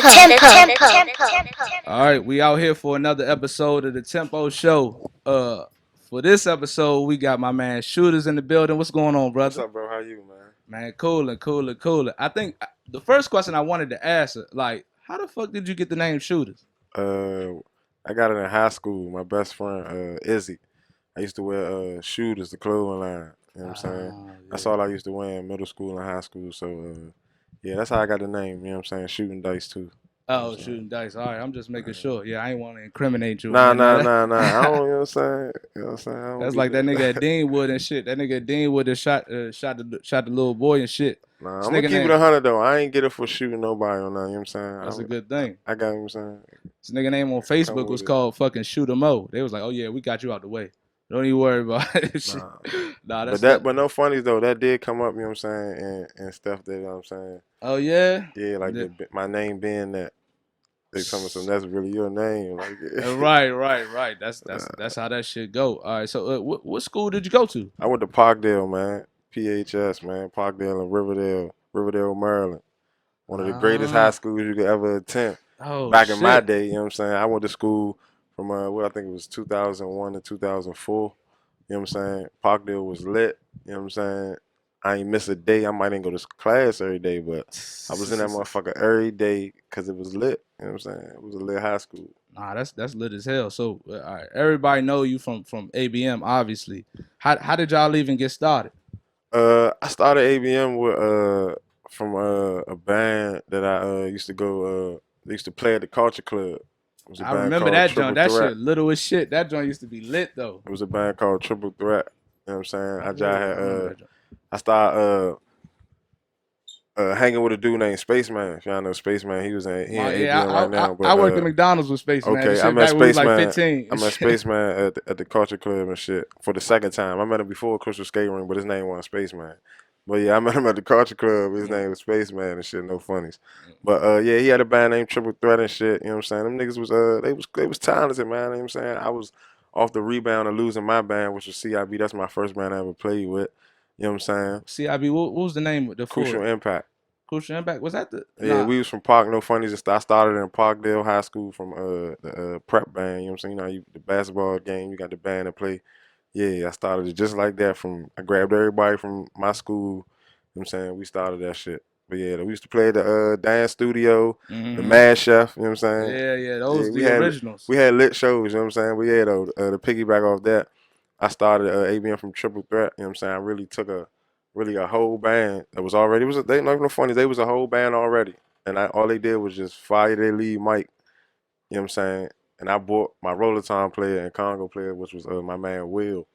All right, we out here for another episode of the Tempo Show. For this episode, we got my man Shooters in the building. What's going on, What's brother? up, bro? How you, man? Man, cooler. I think the first question I wanted to ask, like, how the fuck did you get the name Shooters? Uh, I got it in high school. My best friend, Izzy. I used to wear shooters, the clothing line. You know what I'm saying? That's Yeah. all I used to wear in middle school and high school. So, yeah, that's how I got the name. You know what I'm saying? Shooting dice too. You know Oh, what I'm saying? shooting dice. All right, I'm just making sure. Yeah, I ain't want to incriminate you, Nah, man. nah, nah, nah. I don't. You know what I'm saying? You know what I'm saying? I don't That's get like that nigga at that. Deanwood and shit. That nigga at Deanwood that shot the little boy and shit. Nah, This I'm gonna nigga keep it name. 100 though. I ain't get it for shooting nobody or nothing. You know what I'm That's a saying? good thing. I got. You know what I'm saying? This nigga name on Come Facebook was with it. called fucking Shoot 'em Mo. They was like, oh yeah, we got you out the way. Don't even worry about it. Shit. Nah. Nah, But that's that. but no funnies though. That did come up. You know what I'm saying? And stuff that you know what I'm saying. Oh yeah. Yeah, like Yeah. my name being that. They tell me something that's really your name. Like, Right. uh, That's how that shit go. All right. So, what school did you go to? I went to Parkdale, man. PHS, man. Parkdale in Riverdale, Maryland. One of the greatest high Ah. schools you could ever attend. Oh Back in my shit. day, you know what I'm saying? I went to school from what I think it was 2001 to 2004. You know what I'm saying? Parkdale was lit. You know what I'm saying? I ain't miss a day. I might ain't go to class every day, but I was in that motherfucker every day because it was lit. You know what I'm saying? It was a lit high school. Nah, that's lit as hell. So, all right, everybody know you from ABM, obviously. How did y'all even get started? I started ABM with from a band that I used to go they used to play at the Culture Club. It was a I band remember called that joint. Triple That Threat. shit little as shit. That joint used to be lit though. It was a band called Triple Threat. You know what I'm saying? I just Oh, had I remember that joint. I started hanging with a dude named Spaceman. If y'all know Spaceman, he in My yeah, ABM right now. I But worked at McDonald's with Space Man. This okay, I shit met back when we was like Spaceman. 15 I and met shit. Spaceman at the Culture Club and shit for the second time. I met him before Crystal Skate Ring, but his name wasn't Spaceman. But yeah, I met him at the Culture Club. His name was Spaceman and shit. No funnies. But yeah, he had a band named Triple Threat and shit. You know what I'm saying? Them niggas was they was talented, man. You know what I'm saying? I was off the rebound of losing my band, which was CIB. That's my first band I ever played with. You know what I'm saying? CIB, what was the name of the Crucial for it? Impact. Crucial Impact. Was that the Yeah, nah? we was from Park. No funnies. I started in Parkdale High School from the prep band. You know what I'm saying? You know, the basketball game. You got the band to play. Yeah, I started it just like that. From I grabbed everybody from my school. You know what I'm saying? We started that shit. But yeah, we used to play at the dance studio, the Mm-hmm. Mad Chef. You know what I'm saying? Yeah. Yeah, Those the originals. we had lit shows. You know what I'm saying? But yeah, though to piggyback off that, I started ABM from Triple Threat. You know what I'm saying? I really took a whole band that was already they not even funny. They was a whole band already, and all they did was just fire their lead Mike. You know what I'm saying? And I bought my Rollertime player and Congo player, which was my man Will,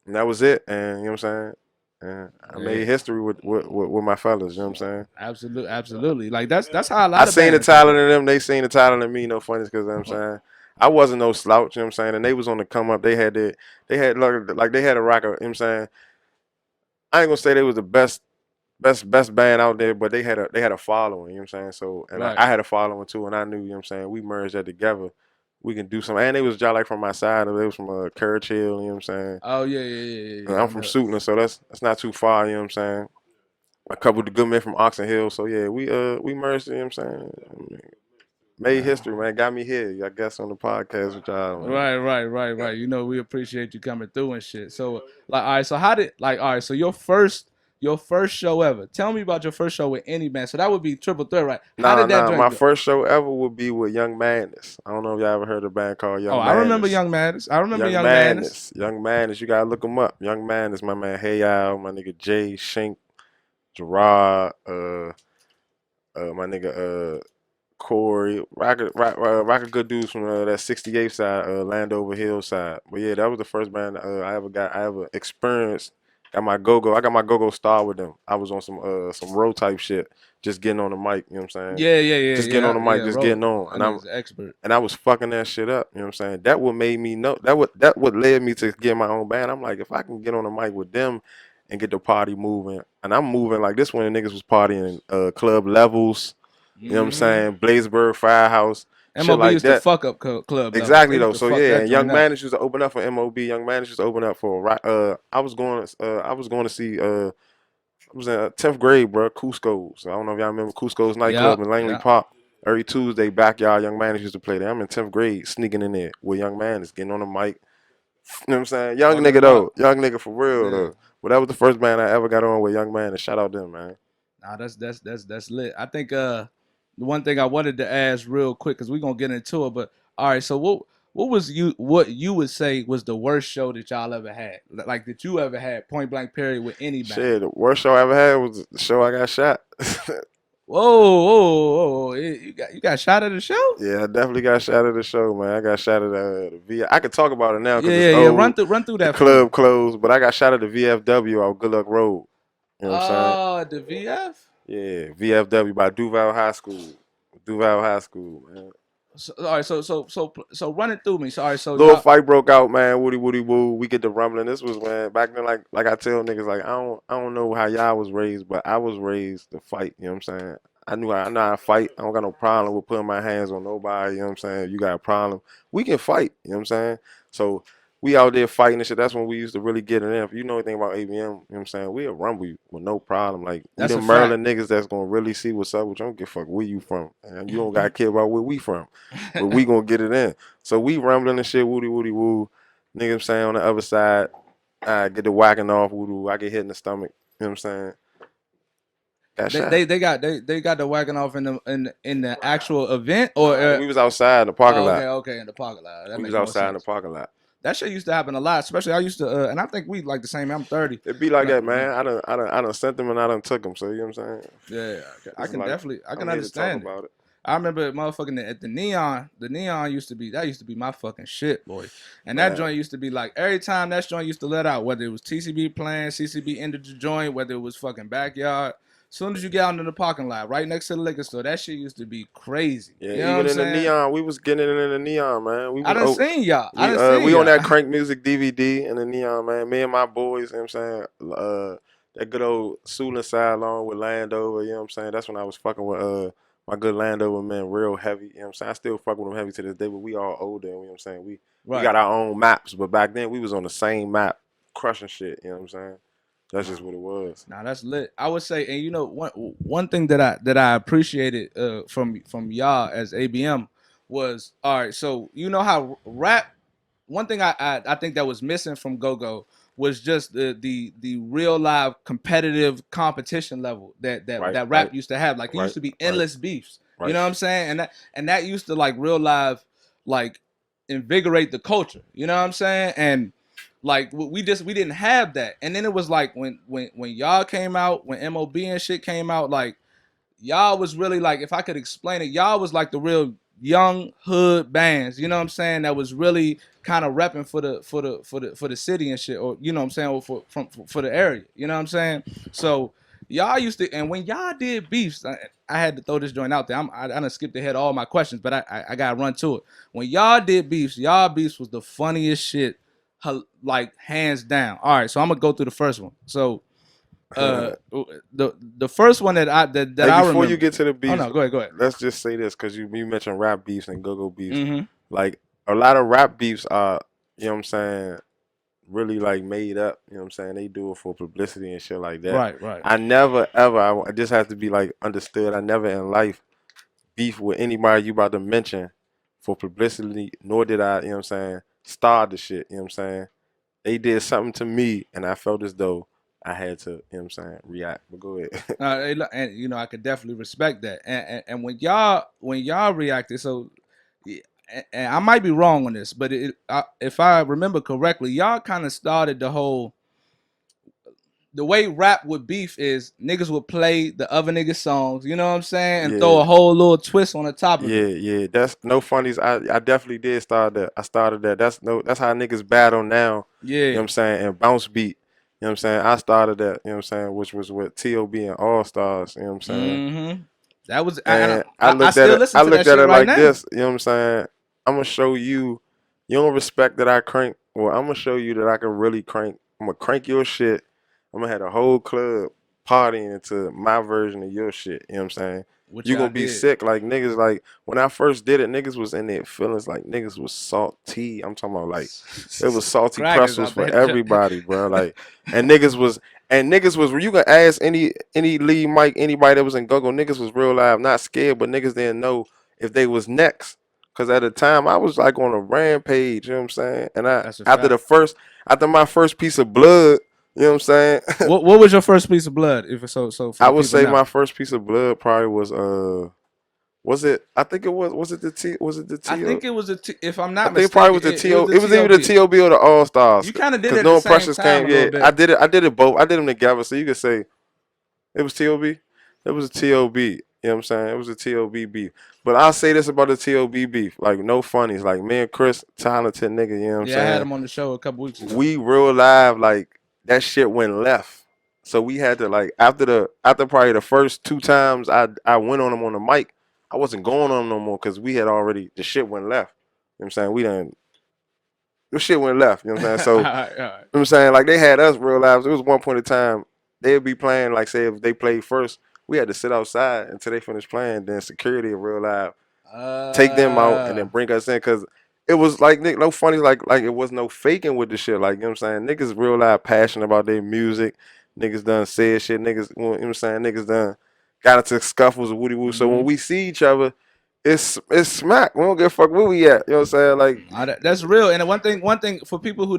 and that was it. And you know what I'm saying? And I Yeah, made history with my fellas. You know what I'm saying? absolutely. Like that's how a I lot of seen the bands do talent it. in them. They seen the talent in me. No funny, because you know what I'm saying. I wasn't no slouch. You know what I'm saying? And they was on the come up. They had like they had a rocker. You know what I'm saying? I ain't gonna say they was the best band out there, but they had a following, you know what I'm saying? So and Right. I had a following too, and I knew, you know what I'm saying, we merged that together. We can do something. And they was just like from my side, they was from Courage Hill, you know what I'm saying? Oh And yeah. I'm I from know. Suitland, so that's not too far, you know what I'm saying? A couple of the good men from Oxon Hill. So yeah, we merged, you know what I'm saying? Made history, man. Got me here, I guess, on the podcast with y'all, man. Right. You know, we appreciate you coming through and shit. So, like, all right. So, how did like, all right. So, your first show ever. Tell me about your first show with any band. So that would be Triple Threat, right? How did that Nah. joint My go? first show ever would be with Young Madness. I don't know if y'all ever heard of a band called Oh, Young I remember Madness. Young Madness. I remember Young Young Madness. Madness. Young Madness. You gotta look him up. Young Madness. My man Hey Al, my nigga Jay, Shink, Gerard, my nigga Corey, rock a good dudes from that 68th side, Landover Hill side. But yeah, that was the first band I ever experienced. Got my Gogo. I got my Gogo star with them. I was on some road type shit, just getting on the mic. You know what I'm saying? Just getting on the mic, just Roll. getting on, That nigga's an expert. and I was fucking that shit up. You know what I'm saying? That what made me know that what led me to get my own band. I'm like, if I can get on the mic with them and get the party moving, and I'm moving like this when the niggas was partying club levels. You know what I'm Mm-hmm. saying? Blazeburg Firehouse, shit MOB like used to that. fuck up club levels. They Exactly used though. to So fuck yeah, that and joint Young up. Madness used to open up for MOB. Young Madness used to open up for I was going to see I was in 10th grade, bro. Cusco's. I don't know if y'all remember Cusco's Yeah, nightclub in Langley yeah. Park. Every Tuesday, backyard Young Man's used to play there. I'm in 10th grade, sneaking in there with Young Man is getting on the mic. You know what I'm saying? Young Fucking nigga them up. though. Young nigga for real Yeah. though. But that was the first band I ever got on with Young Man. And shout out them, man. Nah, that's lit. I think the one thing I wanted to ask real quick because we're gonna get into it, but all right, so what you would say was the worst show that y'all ever had? Like that you ever had, point blank period, with any band? Shit, the worst show I ever had was the show I got shot. Whoa, you got shot at the show? Yeah, I definitely got shot at the show, man. I got shot at the V. I could talk about it now because Yeah, it's yeah, yeah. Run old. through The that for me. club closed, but I got shot at the VFW out Good Luck Road. You know what I'm saying? Oh, the VF. Yeah, VFW by Duval High School. Duval High School, man. So, all right, so run it through me. So, all right, so Little y'all. fight broke out, man. Woody woody woo. We get the rumbling. This was when back then, like I tell niggas, like I don't know how y'all was raised, but I was raised to fight. You know what I'm saying? I know how to fight. I don't got no problem with putting my hands on nobody. You know what I'm saying? If you got a problem, we can fight. You know what I'm saying? So we out there fighting and shit. That's when we used to really get it in. If you know anything about ABM, you know what I'm saying? We'll rumble you with no problem. Like we That's the a fact. Maryland niggas that's gonna really see what's up with you. I don't give a fuck where you from. And you don't gotta care about where we from. But we gonna get it in. So we rumbling and shit, woody woody woo. Nigga, I'm saying on the other side, I get the whacking off, woo. I get hit in the stomach. You know what I'm saying? Got They shot. they got the whacking off in the actual event or We was outside in the parking oh, lot. okay in the parking lot. That We was makes more outside in the sense. parking lot. That shit used to happen a lot, especially I used to, and I think we like the same. I'm 30. It be like When that, man. I done sent them and I done took them. So you know what I'm saying? yeah, I It's can like definitely, I can I'm here to talk understand it. about it. I remember motherfucking at the neon. The neon used to be my fucking shit, boy. And that Man, joint used to be like every time that joint used to let out, whether it was TCB playing, CCB ended the joint, whether it was fucking backyard. As soon as you get out into the parking lot, right next to the liquor store, that shit used to be crazy. yeah, You know what even I'm in the saying? neon, we was getting it in the neon, man. We I was done seen y'all. I done seen we on y'all. that crank music DVD in the neon, man. Me and my boys, you know what I'm saying? That good old Sulin side along with Landover, you know what I'm saying? That's when I was fucking with my good Landover man real heavy, you know what I'm saying? I still fuck with him heavy to this day, but we all older, you know what I'm saying? We Right. got our own maps, but back then we was on the same map, crushing shit, you know what I'm saying? That's just what it was. Now that's lit. I would say, and you know, one thing that I appreciated from y'all as ABM was all right. So you know how rap. One thing I think that was missing from Gogo was just the real live competitive competition level Right, that right, rap used to have. Like it used right, to be right, endless beefs. You right. know what I'm saying? And that used to like real live like invigorate the culture. You know what I'm saying? And like we didn't have that. And then it was like when y'all came out, when MOB and shit came out, like y'all was really like, if I could explain it, y'all was like the real young hood bands, you know what I'm saying, that was really kind of repping for the city and shit, or you know what I'm saying, or for the area, you know what I'm saying. So y'all used to, and when y'all did beefs, I had to throw this joint out there. I done skipped ahead of all my questions, but I gotta run to it. When y'all did beefs, y'all beefs was the funniest shit, like hands down. All right, so I'm gonna go through the first one. So the first one that Hey, I before you remember. get to the Oh beefs, no, go ahead. let's just say this because you mentioned rap beefs and go-go beefs. Mm-hmm. Like a lot of rap beefs are, you know what I'm saying, really like made up. You know what I'm saying? They do it for publicity and shit like that. Right, right. I never ever. I just have to be like understood. I never in life beef with anybody you about to mention for publicity. Nor did I. You know what I'm saying? Start the shit. You know what I'm saying? They did something to me, and I felt as though I had to. You know what I'm saying? React. But go ahead. And you know, I could definitely respect that. And when y'all reacted, so yeah, and I might be wrong on this, but if I remember correctly, y'all kind of started the way rap would beef is niggas would play the other niggas songs, you know what I'm saying, and throw Yeah. a whole little twist on the top of Yeah, it. yeah, that's no funnies. I definitely did start that. I started that. That's how niggas battle now. You know what Yeah. I'm saying? And bounce beat. You know what I'm saying? I started that, you know what I'm saying, which was with T.O.B. and All Stars, you know what I'm saying? Mm-hmm. That was, And I still listen I to that looked at shit it right like now. this, you know what I'm saying? I'm gonna show you you don't respect that I crank. Well, I'm gonna show you that I can really crank. I'm gonna crank your shit. I'm gonna have a whole club partying into my version of your shit, you know what I'm saying? Which You y'all gonna be did. sick like niggas like when I first did it, niggas was in their feelings like niggas was salty. I'm talking about like it was salty Crackers pretzels out for there. everybody, bro. Like and niggas was And niggas was, you can ask any lead mic, anybody that was in Gogo, niggas was real live, not scared, but niggas didn't know if they was next. Cause at the time I was like on a rampage, you know what I'm saying? And That's a fact. after my first piece of blood, you know what I'm saying? What was your first piece of blood? If so for I the would people say now. my first piece of blood probably was it, I think it was it the T, was it the I T O? think it was if I'm I not think it probably mistaken, was the it was TO. the It was either the TOB. TOB or the All Stars. You kind of did it Cause at the No same Impressions time came. a little Yeah, bit. I did it. I did it both. I did them together. So you could say it was TOB. It was a TOB. You know what I'm saying? It was a TOB beef. But I'll say this about the TOB beef. Like, no funnies. Like, me and Chris, talented nigga, you know what I'm Yeah, I had saying? him on the show a couple weeks ago. We real live, like, that shit went left. So we had to, like, after probably the first two times I went on him on the mic, I wasn't going on him no more because we had already, the shit went left. You know what I'm saying? The shit went left. You know what I'm saying? So, All you know right, all right. what I'm saying? Like, they had us real lives. It was one point in time, they'd be playing, like, say, if they played first, we had to sit outside until they finished playing. Then security in real live take them out and then bring us in. Because it was, like, no funny, like it was no faking with the shit. Like, you know what I'm saying? Niggas real live passionate about their music. Niggas done said shit. Niggas, you know what I'm saying? Niggas done got into scuffles and woody woo. So when we see each other, it's smack. We don't give a fuck where we at. You know what I'm saying? Like, That's real. And one thing for people who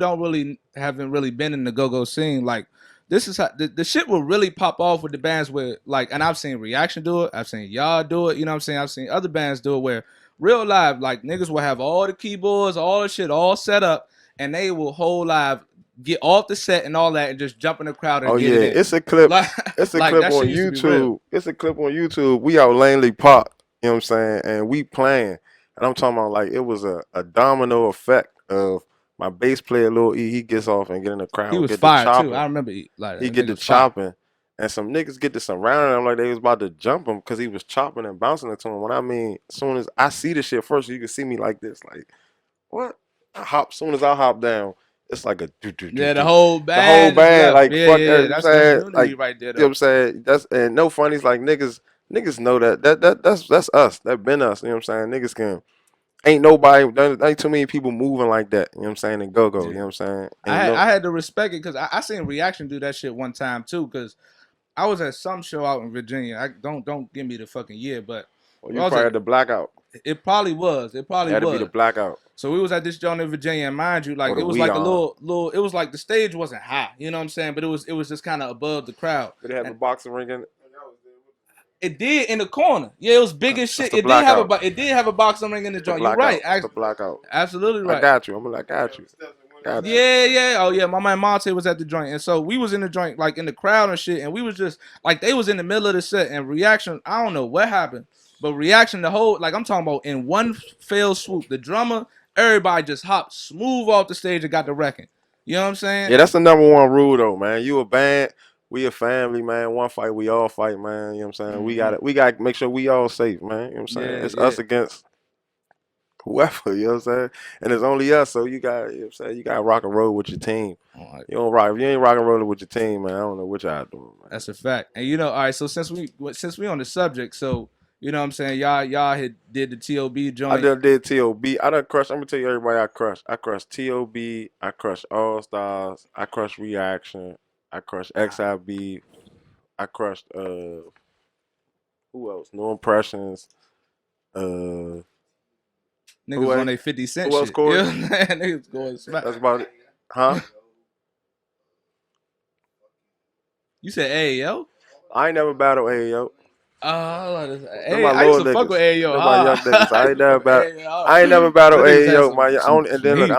haven't really been in the go-go scene, like this is how the shit will really pop off with the bands where like, and I've seen Reaction do it, I've seen y'all do it, you know what I'm saying? I've seen other bands do it where real live, like niggas will have all the keyboards, all the shit all set up, and they will whole live get off the set and all that and just jump in the crowd and oh get it yeah, in. it's a clip. Like, It's a like clip that on shit used to be real. YouTube. It's a clip on YouTube. We out Langley Park. You know what I'm saying? And we playing. And I'm talking about, like, it was a domino effect of my bass player Lil E. He gets off and get in the He crowd, was get the fired too. chopping. I remember like He that get nigga the was fired. chopping. And some niggas get to surrounding him like they was about to jump him because he was chopping and bouncing into him. When I mean, as soon as I see the shit first, you can see me like this, like, what? I hop. Soon as I hop down, it's like a do do do Yeah, the do. whole The whole band just band, left. like, Yeah, fuck. yeah, You know yeah. what I'm That's saying? unity Like, right there you know what though. I'm saying? That's, and no funnies, like, niggas know that's us. That been us. You know what I'm saying? Niggas can, ain't nobody, there ain't too many people moving like that. You know what I'm saying? In Go-Go, you Yeah. know what I'm saying? I Ain't had no, I had to respect it because I seen Reaction do that shit one time too. Because I was at some show out in Virginia. I don't give me the fucking year, but well, I you was probably at had the blackout. it probably was. It It probably had to be the was. blackout So we was at this joint in Virginia, and mind you, or like the it was We like a On. little. It was like the stage wasn't high, you know what I'm saying? But it was just kind of above the crowd, Did it have a and boxing ring in it? it did in the corner. Yeah, it was big as That's shit. the blackout. It did have a boxing ring in the It's the joint. You right, blackout. It's the blackout. absolutely I right. got you. I'm like, I got you. Got you. Yeah, yeah. Oh yeah, my man Monte was at the joint. And so we was in the joint, like in the crowd and shit, and we was just like they was in the middle of the set and Reaction, I don't know what happened, but Reaction the whole, like I'm talking about in one fell swoop, the drummer, everybody just hopped smooth off the stage and got the wrecking. You know what I'm saying? Yeah, that's the number one rule though, man. You a band, we a family, man. One fight, we all fight, man. You know what I'm saying? We got to make sure we all safe, man. You know what I'm saying? Yeah, It's yeah. us against whoever, you know what I'm saying? And it's only us, so you got, you know what I'm saying? You got to rock and roll with your team. All right. You don't rock, if you ain't rock and rolling with your team, man, I don't know what y'all doing, man. That's a fact. And you know, all right, so since we on the subject, so you know what I'm saying, y'all had did the TOB I joint. done did TOB. I done crushed. I'm gonna tell you everybody I crushed. I crushed TOB. I crushed All Stars. I crushed Reaction. I crushed XIB. I crushed who else? No Impressions. Uh Niggas who was on else? their 50 Cent Who else, shit. You Corey? know what I'm saying? Niggas going smack. That's about it. Huh? You said, hey, yo? I ain't never battled AO. Them Hey, my I used little to fuck with niggas. Ayo Them my young niggas. hard. I I used ain't to fuck never with battled. Ayo hard. I ain't never battled Them niggas had AO. some And some then look, heat.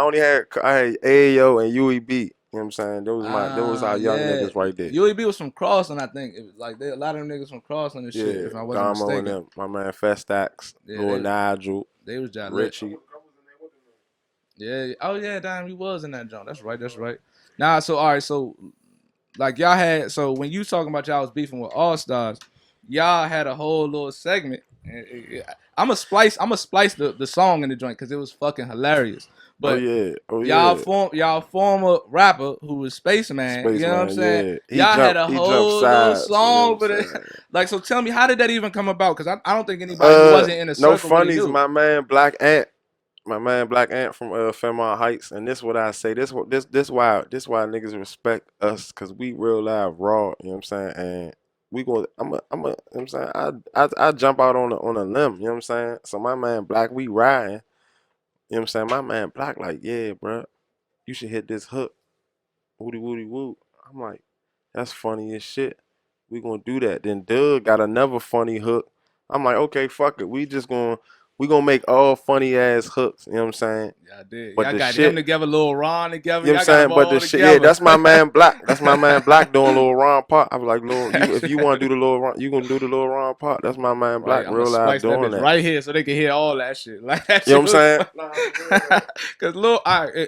I had AO and UEB. You know what I'm saying? Those our young Yeah. niggas right there. UAB was from Crossland, I think. It was like a lot of them niggas from Crossland and shit, Yeah, if I wasn't Damo and mistaken. them. My man Festax, Yeah, Lil Nigel, they was just lit. Richie. Yeah. Oh yeah, damn, he was in that joint. That's right. That's right. Nah, so all right, so like y'all had, so when you talking about y'all was beefing with All Stars, y'all had a whole little segment. I'm a splice the song in the joint because it was fucking hilarious. Oh But yeah, oh y'all yeah. former rapper who was Spaceman, you know what I'm Spaceman, saying? yeah. Y'all had a He jumped whole little sides, you know song what for I'm it. saying? Like, so tell me, how did that even come about? Because I don't think anybody who wasn't in the No circle really funnies, knew. my man Black Ant. my man Black Ant from Fairmont Heights, and this what I say. This why niggas respect us, cause we real live raw. You know what I'm saying? And we go. You know what I'm saying? I jump out on a limb. You know what I'm saying? So my man Black, we riding. You know what I'm saying? My man Black like, yeah, bro, you should hit this hook. Woody woody woo. I'm like, that's funny as shit. We gonna do that. Then Doug got another funny hook. I'm like, okay, fuck it. We gonna make all funny ass hooks. You know what I'm saying? Yeah, I did. But Y'all the got him shit, together, Lil Ron together. you know what I'm Y'all got them saying? But the all shit, yeah, together. that's my man Black. That's my man Black doing Lil Ron part. I was like, Lil, you if you want to do the Lil Ron, you gonna do the Lil Ron part. That's my man Right, Black, I'm gonna real live splice that doing bitch that. right here so they can hear all that shit. Like that You know shit what I'm was saying? fun. Nah, for real though. Cause Lil,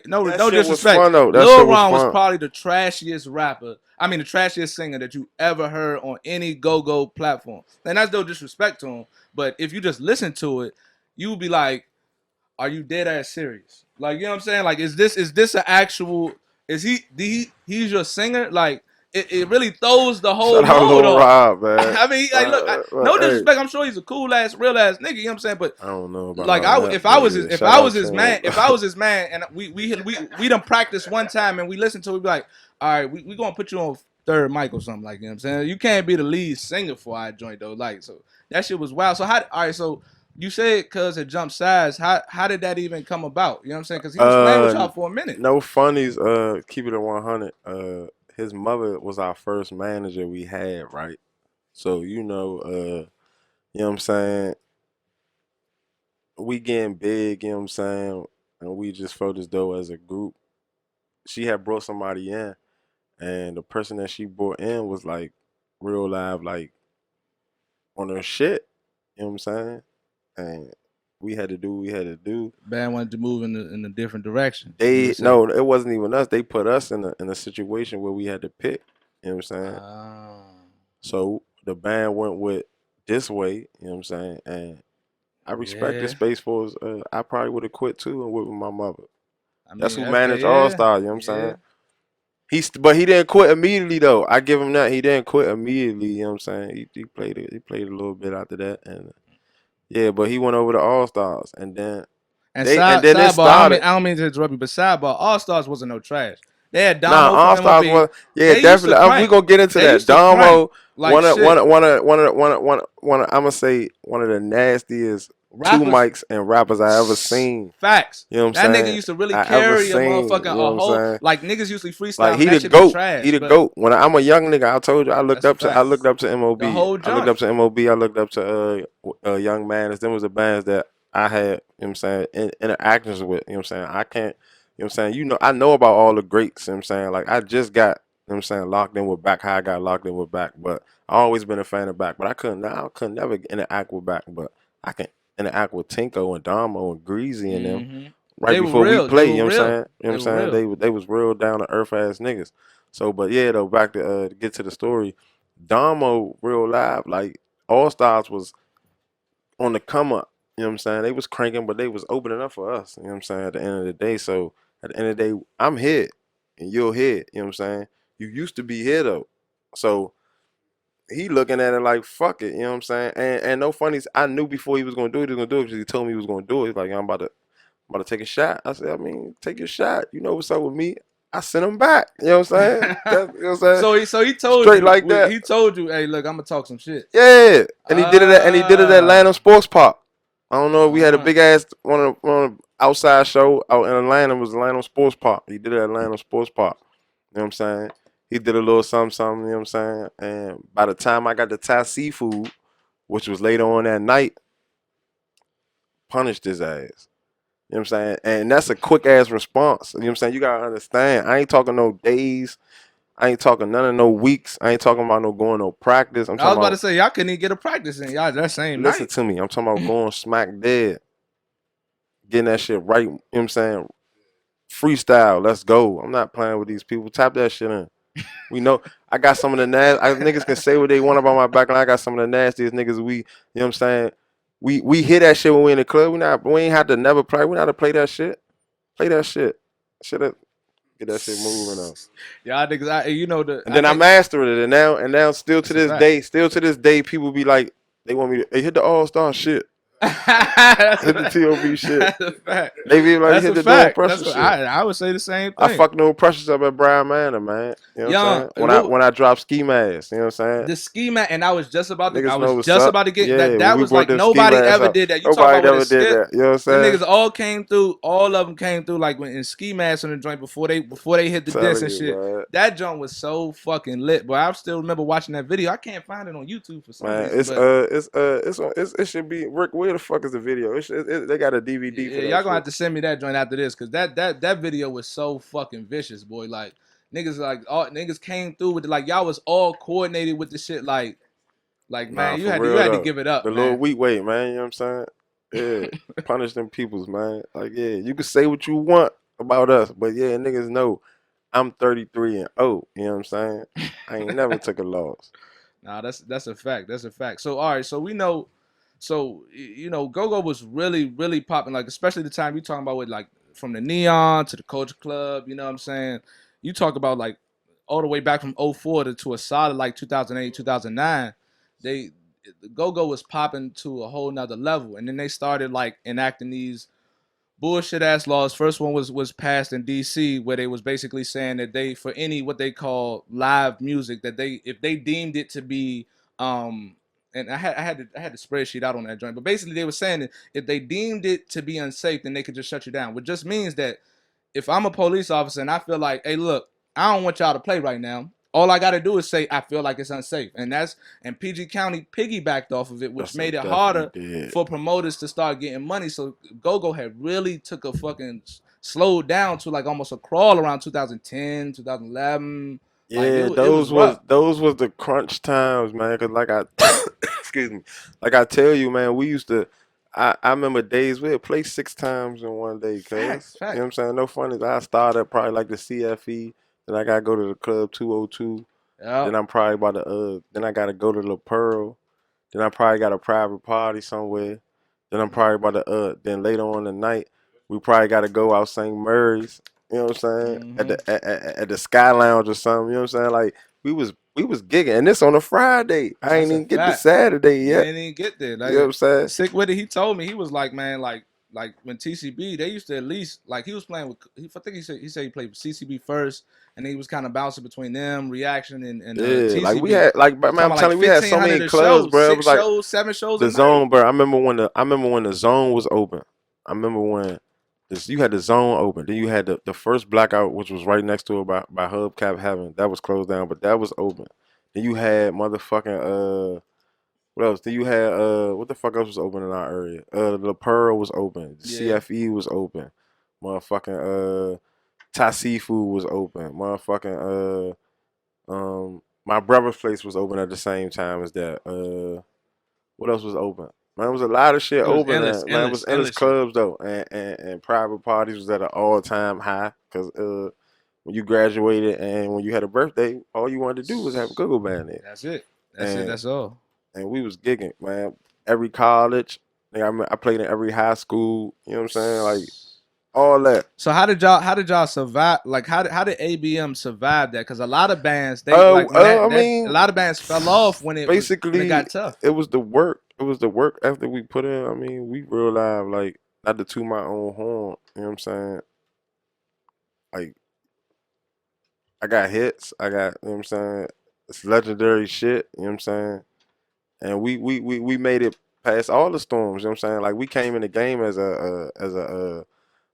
no, That no shit was disrespect, fun though. That Lil shit was Ron was fun. probably the trashiest rapper. I mean, the trashiest singer that you ever heard on any Gogo platform. And that's no disrespect to him, but if you just listen to it, you would be like, are you dead ass serious? Like, you know what I'm saying? Like, is this an actual? He's your singer? Like, it really throws the whole Shout out mood Lil off. Rob, man. I mean, like, look, no Hey, disrespect. I'm sure he's a cool ass, real ass nigga. You know what I'm saying? But I don't know about like, all that, if I but was yeah, if shout I was out his man, to if I him. was his man, and we done practiced one time and we listened to it, we be like, all right, we gonna put you on third mic or something, like, you know what I'm saying? You can't be the lead singer for our joint though. Like, so that shit was wild. So how? All right, so you said cause it jumped sides. How did that even come about? You know what I'm saying? Cause he was playing with y'all for a minute. No funnies. Keep it at 100. His mother was our first manager we had, right? So you know what I'm saying. We getting big, you know what I'm saying, and we just felt as though as a group, she had brought somebody in, and the person that she brought in was like real live, like on her shit. You know what I'm saying? And we had to do what we had to do. Band wanted to move in a different direction. You They would say. no, it wasn't even us. They put us in a situation where we had to pick. You know what I'm saying? Ah, So the band went with this way. You know what I'm saying? And I respect the yeah. Space Force. I probably would have quit too and went with my mother. I That's mean, who that's that. managed All Yeah, Star. You know what I'm yeah. saying? But he didn't quit immediately though. I give him that. He didn't quit immediately. You know what I'm saying? He played it. He played a little bit after that, and yeah, but he went over to All Stars, and then And it sidebar, started. I don't mean to interrupt you, but sidebar, All Stars wasn't no trash. They had Nah, Damo from All Stars MOB. was yeah, They used to definitely. We crank. gonna get into They that. used to crank Domo, like shit. I'm gonna say one of the nastiest two Rappers, mics and rappers I ever seen. facts. You know what I'm That nigga saying? used to really I ever carry a seen. motherfucking You know a what I'm whole, saying? like, niggas usually Like freestyling. he That the should be goat. He trash, the but goat. When I'm a young nigga, I told you I looked that's a up to I fact. looked up to The MOB. whole I looked joint. up to MOB. I looked up to Young Man. Them was the bands that I had, you know what I'm saying, interactions with. You know what I'm saying? I can't, you know what I'm saying? I know about all the greats, you know what I'm saying? Like I just got, you know what I'm saying, locked in with Back, how I got locked in with Back. But I always been a fan of Back. But I couldn't never interact with Back. But I can interact with Tinko and Damo and Greasy and them Hmm. right They were before we real. They play, you were know what I'm real. saying? You know what They I'm were saying? real. They was real down to earth ass niggas. So but yeah though, back to get to the story. Damo real live, like All Stars was on the come up. You know what I'm saying? They was cranking, but they was opening up for us. You know what I'm saying? At the end of the day. So at the end of the day, I'm here and you're here. You know what I'm saying? You used to be here though. So he looking at it like fuck it, you know what I'm saying? And no funnies, I knew before he was gonna do it, he was gonna do it because he told me he was gonna do it. He's like, I'm about to take a shot. I said, I mean, take your shot. You know what's up with me. I sent him back. You know what I'm saying? You know what I'm saying? So he told Straight you, like that. he told you, hey, look, I'm gonna talk some shit. Yeah. And he did it at Ah, Atlanta Sports Park. I don't know. We had a uh, big ass one of outside show out in Atlanta. It was Atlanta Sports Park. He did it at Atlanta Sports Park. You know what I'm saying? He did a little something, something, you know what I'm saying? And by the time I got to Thai seafood, which was later on that night, punished his ass. You know what I'm saying? And that's a quick ass response. You know what I'm saying? You gotta understand. I ain't talking no days. I ain't talking none of no weeks. I ain't talking about no going no practice. I'm I was talking about to about say y'all couldn't even get a practice in y'all that same listen night. to me. I'm talking about going smack dead. Getting that shit right. You know what I'm saying? Freestyle. Let's go. I'm not playing with these people. Tap that shit in. We know I got some of the niggas can say what they want about my background. I got some of the nastiest niggas. You know what I'm saying? We hear that shit when we in the club. We ain't have to never play. We not to play that shit. Play that shit. Shit up. Get that shit moving on. Y'all niggas, you know And I then I think mastered it. And now still to that's a this fact. day, people be like, they want me to hit the all-star shit. that's, Hit the TOB shit. that's a fact. They be like That's hit a the door fact. That's pressure what shit. I would say the same I thing. fucked no pressures up at Brian Manor, man. You know what I'm Young, saying? When I drop ski mask, you know what I'm saying? the ski mat, and I was just about to. I Niggas was know what's just up. about to get that. Yeah, when That we was brought like them ski nobody masks ever up, did that. You talk about nobody with a ever did skip. that. You know what Them I'm saying? niggas all came through. All of them came through like when in ski masks on the joint before they hit the disc Telling and you, shit. man. That joint was so fucking lit. But I still remember watching that video. I can't find it on YouTube for some Man, reason. But it should be Rick. Where the fuck is the video? They got a DVD yeah, for that y'all gonna shit. have to send me that joint after this because that video was so fucking vicious, boy. Like all niggas came through with like y'all was all coordinated with the shit. Like Nah, man, you for had to you real had to though. give it up, The little man. weak weight, man. You know what I'm saying? Yeah, punish them peoples, man. Like, yeah, you can say what you want about us, but yeah, niggas know I'm 33 and oh, you know what I'm saying? I ain't never took a loss. Nah, that's a fact. That's a fact. So all right, so we know, so you know, Gogo was really popping. Like especially the time you talking about with like from the Neon to the Culture Club. You know what I'm saying? You talk about like all the way back from '04 to a solid like 2008, 2009. They the Gogo was popping to a whole nother level, and then they started like enacting these bullshit ass laws. First one was passed in DC where they was basically saying that they for any what they call live music that they if they deemed it to be and I had the spreadsheet out on that joint, but basically they were saying that if they deemed it to be unsafe, then they could just shut you down. Which just means that if I'm a police officer and I feel like, hey, look, I don't want y'all to play right now. All I got to do is say I feel like it's unsafe, and PG County piggybacked off of it, which That's a made it definitely harder did. for promoters to start getting money. So Gogo had really took a fucking slowed down to like almost a crawl around 2010, 2011. Like Yeah, it was rough. those was the crunch times, man. Cause like I, excuse me, like I tell you, man, we used to. I remember days we'd play 6 times in one day, Facts, cuz. You know what facts. I'm saying? No funny. I started probably like the CFE, then I gotta go to the club 202. Yeah. Then I'm probably about to then I gotta go to La Pearl. Then I probably got a private party somewhere. Then I'm probably about to then later on the night, we probably gotta go out St. Mary's, you know what I'm saying? At Mm-hmm. at the Sky Lounge or something, you know what I'm saying? Like we was gigging. And this on a Friday. I ain't That's a even get to fact. Saturday You yet. ain't even get there. You know what Like I'm saying? sick with it. He told me he was like, man, like when TCB, they used to at least like he was playing with. I think he said he played with CCB first, and he was kind of bouncing between them, reaction and Yeah, like we TCB. had like but man, Talking I'm about like telling you, we had so 1,500 many a clubs, show, bro. It was six like shows, 7 shows a the night. zone, bro. I remember when the zone was open. I remember when this you had the zone open. Then you had the first blackout, which was right next to it by Hubcap Heaven. That was closed down, but that was open. Then you had motherfucking what else? Then you had what the fuck else was open in our area? The Pearl was open. The Yeah, CFE was open. Motherfucking Thai seafood was open. Motherfucking my brother's place was open at the same time as that. What else was open? Man, it was a lot of shit it was open. endless, Man, it was endless, endless endless shit. clubs though, and private parties was at an all time high. Cause when you graduated and when you had a birthday, all you wanted to do was have a Gogo band there, That's it. That's it. and That's all. and we was gigging, man. Every college, like, I played in every high school. You know what I'm saying? Like all that. So how did y'all survive? Like how did ABM survive that? Because a lot of bands they like when I that a mean, lot of bands fell off when it basically, got tough. it was the work. It was the work after we put in. I mean, we realized like not to toot my own horn. You know what I'm saying? Like I got hits. I got, you know what I'm saying? It's legendary shit, you know what I'm saying? And we made it past all the storms, you know what I'm saying? Like we came in the game as a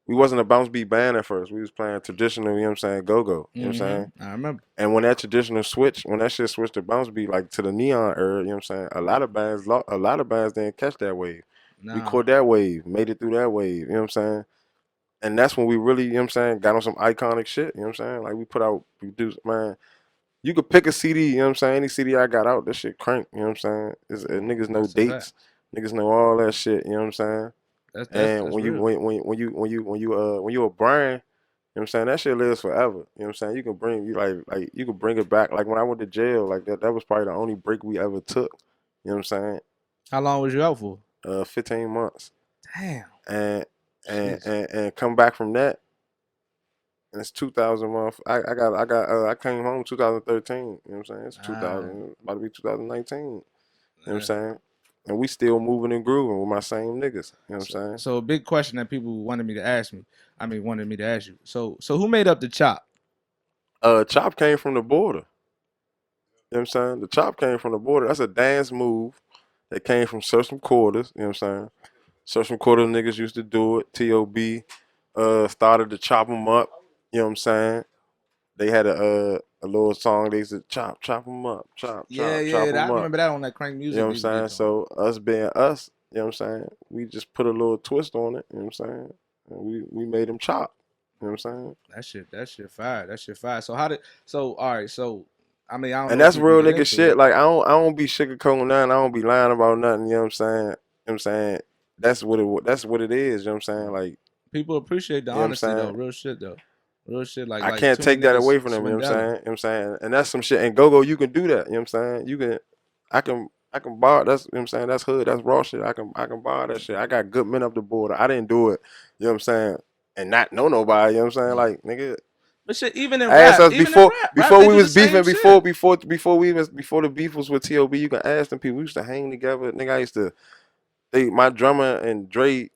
we wasn't a bounce beat band at first. We was playing traditional, you know what I'm saying, go-go, you know what I'm saying? I remember. And when that traditional switch, when that shit switched to bounce beat like to the neon era, you know what I'm saying? A lot of bands didn't catch that wave. We Nah, caught that wave, made it through that wave, you know what I'm saying? And that's when we really, you know what I'm saying, got on some iconic shit, you know what I'm saying? Like we put out, produced, man, you could pick a CD, you know what I'm saying? Any CD I got out, that shit crank, you know what I'm saying? Niggas know that's a fact. dates, niggas know all that shit, you know what I'm saying? And That's real. when you a brand, you know what I'm saying, that shit lives forever. You know what I'm saying? You can bring you like you can bring it back. Like when I went to jail, like that was probably the only break we ever took. You know what I'm saying? How long was you out for? 15 months. Damn. And Jeez. and come back from that. And it's 2000 month. I came home 2013. You know what I'm saying? It's Ah, 2000 about to be 2019. You know what I'm yeah. saying? and we still moving and grooving with my same niggas. You know what I'm So, saying? so a big question that people wanted me to ask me. I mean, wanted me to ask you. So who made up the chop? Chop came from the border. You know what I'm saying? The chop came from the border. That's a dance move that came from Social Quarters. You know what I'm saying? Social Quarter niggas used to do it. T.O.B. Started to chop them up. You know what I'm saying? They had a little song. They used to chop them up, Yeah, chop yeah, I them up. remember that on that Crank You know Music what I'm music saying? video. So us being us, you know what I'm saying? We just put a little twist on it. You know what I'm saying? And we made them chop. You know what I'm saying? That shit fire. That shit fire. So how did so all right, so I mean I don't And know if that's you can real get nigga into shit. it. Like I don't be sugarcoating nothing. I don't be lying about nothing. You know what I'm saying? You know what I'm saying? That's what it is. You know what I'm saying? Like People appreciate the you know what I'm honesty saying? though. Real shit though. Real shit. Like I like can't too many take that niggas away from them. You know what I'm saying? swindling. You know what I'm saying? And that's some shit. And Gogo, you can do that. You know what I'm saying? You can. I can borrow. That's you know what I'm saying. That's hood. That's raw shit. I can borrow that shit. I got good men up the border. I didn't do it. You know what I'm saying? And not know nobody. You know what I'm saying? Mm. Like nigga, But shit, even in ask rap, us even in before rap, rap before they we do the was same beefing. shit. Before the beef was with T.O.B. You can ask them people. We used to hang together. Nigga, I used to. My drummer and Dre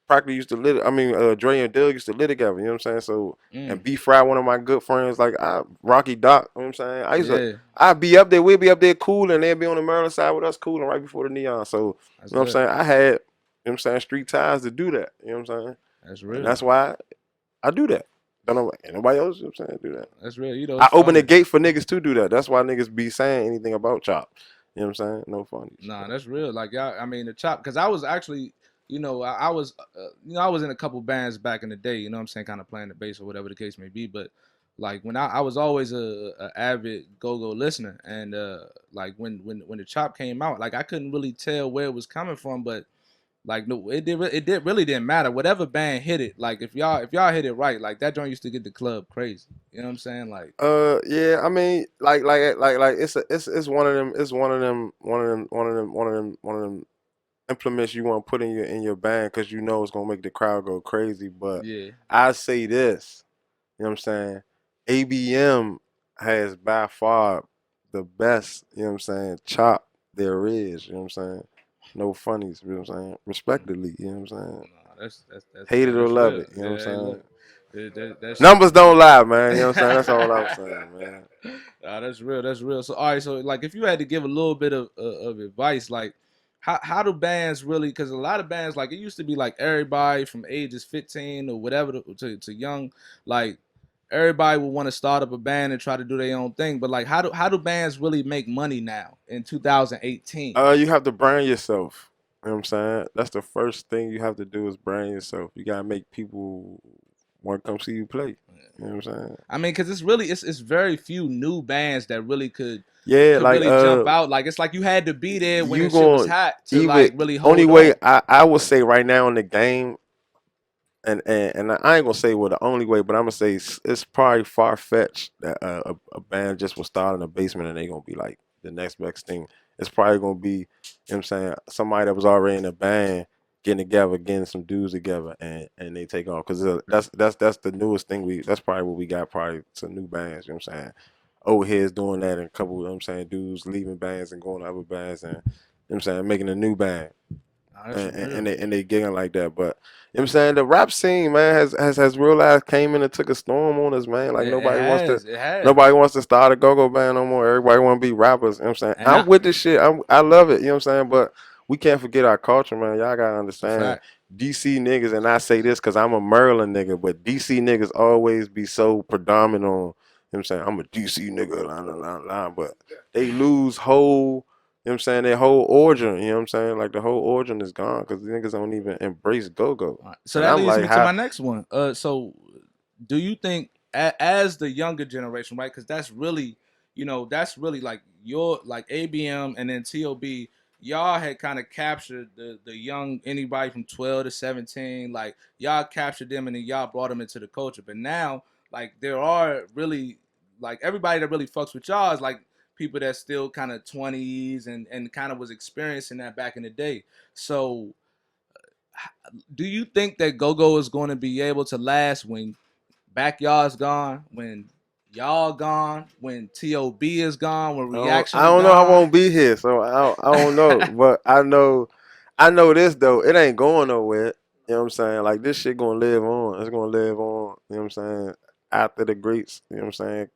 practically used to live. I mean, Dre and Doug used to live together. You know what I'm saying? So, and Mm. B Fry, one of my good friends, like Rocky Doc. You know what I'm saying? Yeah, I'd be up there. We'd be up there cooling. They'd be on the Maryland side with us cooling right before the neon. So, that's you know what I'm lit. saying? I had, you know what I'm saying, street ties to do that. You know what I'm saying? That's And real. that's why I do that. Don't know ain't nobody else. You know what I'm saying? Do that. That's real. You know, I it's open the funny. gate for niggas to do that. That's why niggas be saying anything about Chop. You know what I'm saying? No funny Nah, shit. that's real. Like y'all, I mean, the chop. Because I was actually, I was, I was in a couple bands back in the day. You know what I'm saying, kind of playing the bass or whatever the case may be. But like when I was always a avid go-go listener, and like when the chop came out, like I couldn't really tell where it was coming from, but like no, it really didn't matter. Whatever band hit it, like if y'all hit it right, like that joint used to get the club crazy. You know what I'm saying? Like Yeah, I mean, like it's one of them implements you want to put in your band because you know it's gonna make the crowd go crazy. But yeah, I say this, you know what I'm saying? ABM has by far the best, you know what I'm saying, chop there is, you know what I'm saying? No funnies, you know what I'm saying? Respectively, you know what I'm saying? nah, that's Hate it or that's love real. it, you know what Yeah, hey, I'm saying? look, that shit. Numbers don't lie, man. You know what I'm saying? That's all I'm saying, man. Nah, that's real. That's real. So, all right. So, like, if you had to give a little bit of advice, like, how do bands really? Because a lot of bands, like, it used to be like everybody from ages 15 or whatever to young, like, everybody would want to start up a band and try to do their own thing. But like, how do bands really make money now in 2018? You have to brand yourself. You know what I'm saying? That's the first thing you have to do is brand yourself. You gotta make people want to come see you play. You know what I'm saying? I mean, because it's very few new bands that really could Yeah, could like really jump out. Like it's like you had to be there when you the shit was going hot to even like really only hold way on. I would say right now in the game, and I ain't gonna say what the only way, but I'm gonna say it's probably far fetched that a band just will start in the basement and they gonna be like the next best thing. It's probably gonna be, you know what I'm saying, somebody that was already in a band getting together, getting some dudes together, and they take off because that's the newest thing that's probably what we got probably some new bands. You know what I'm saying? Old heads doing that and a couple, you know what I'm saying, dudes leaving bands and going to other bands and you know what I'm saying, making a new band Nah, that and, shit and real. they getting like that. But you know what I'm saying, the rap scene, man, has realized came in and took a storm on us, man. Like It has. It has. nobody wants to start a go-go band no more. Everybody want to be rappers. You know what I'm saying? And I'm with this shit. I love it. You know what I'm saying? But we can't forget our culture, man. Y'all gotta it's a understand. fact. DC niggas, and I say this because I'm a Maryland nigga, but DC niggas always be so predominant on. You know what I'm saying? I'm a DC nigga, but they lose whole, you know what I'm saying, their whole origin, you know what I'm saying? Like the whole origin is gone because the niggas don't even embrace go-go. All right. So And that I'm leads like, me to how my next one. So do you think as the younger generation, right? Because that's really, that's really like your like ABM and then TOB. Y'all had kind of captured the young anybody from 12 to 17. Like y'all captured them and then y'all brought them into the culture. But now, like there are really like everybody that really fucks with y'all is like people that still kind of 20s and kind of was experiencing that back in the day. So do you think that Gogo is going to be able to last when Backyard's gone, when y'all gone, when TOB is gone, when I reaction is don't know. I gone. won't be here, so I don't know. But I know this though. It ain't going nowhere. You know what I'm saying? Like this shit gonna live on. It's gonna live on. You know what I'm saying? After the greats. You know what I'm saying?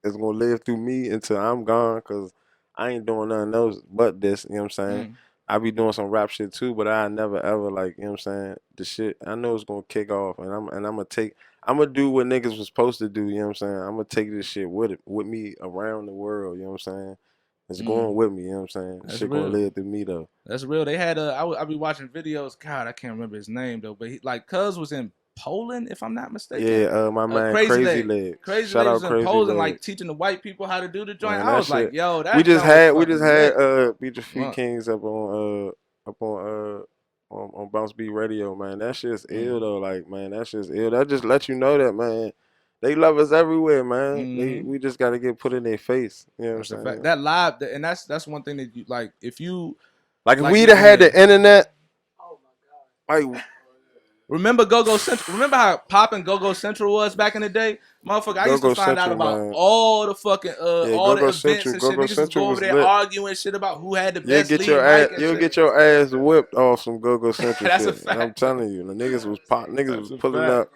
It's gonna live through me until I'm gone, cause I ain't doing nothing else but this. You know what I'm saying? Mm, I be doing some rap shit too, but I never ever like, you know what I'm saying, the shit I know it's gonna kick off, and I'm gonna do what niggas was supposed to do, you know what I'm saying? I'm gonna take this shit with me around the world, you know what I'm saying? It's mm. going with me, you know what I'm saying? That's Shit gonna real. live through me though. That's real. They had I be watching videos. God, I can't remember his name though, but he, like Cuz was in Poland, if I'm not mistaken. Yeah, my man Crazy Crazy Legs. Legs. Crazy Shout Legs out was in Crazy Poland, like Legs. teaching the white people how to do the joint. Man, I that was like, shit. yo, that joint was We just fucking had lit. Beat the Free What? Kings up on Bounce Beat Radio, man. That shit's ill Mm, though. Like, man, that shit's ill. That just let you know that, man. They love us everywhere, man. mm-hmm. We just gotta get put in their face. You know what I'm That's a fact. saying? That live, and that's one thing that you like. If you Like if like, we'd have had yeah. the internet, like Remember Gogo Central? Remember how popping Gogo Central was back in the day, motherfucker? I used to GoGo find out Central, about man. all the fucking Yeah, all the events and shit. GoGo Niggas was Central go over was there lit. arguing shit about who had the best lead mic and You'll shit. get your ass whipped off some GoGo Central That's a shit. And I'm fact. telling you, the niggas That's was a pulling fact. up